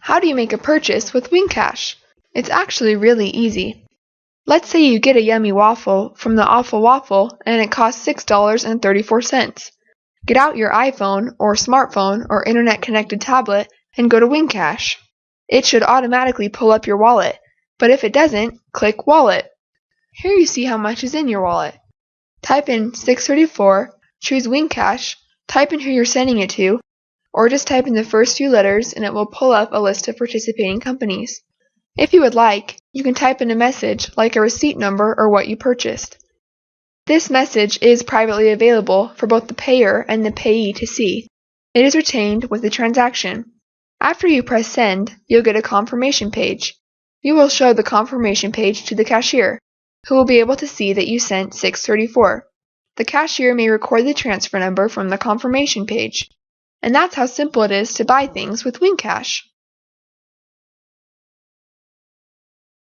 How do you make a purchase with WingCash? It's actually really easy. Let's say you get a yummy waffle from the Awful Waffle and it costs $6.34. Get out your iPhone or smartphone or internet-connected tablet and go to WingCash. It should automatically pull up your wallet, but if it doesn't, click Wallet. Here you see how much is in your wallet. Type in $6.34, choose WingCash, type in who you're sending it to, or just type in the first few letters and it will pull up a list of participating companies. If you would like, you can type in a message like a receipt number or what you purchased. This message is privately available for both the payer and the payee to see. It is retained with the transaction. After you press send, you'll get a confirmation page. You will show the confirmation page to the cashier, who will be able to see that you sent $6.34. The cashier may record the transfer number from the confirmation page. And that's how simple it is to buy things with WingCash.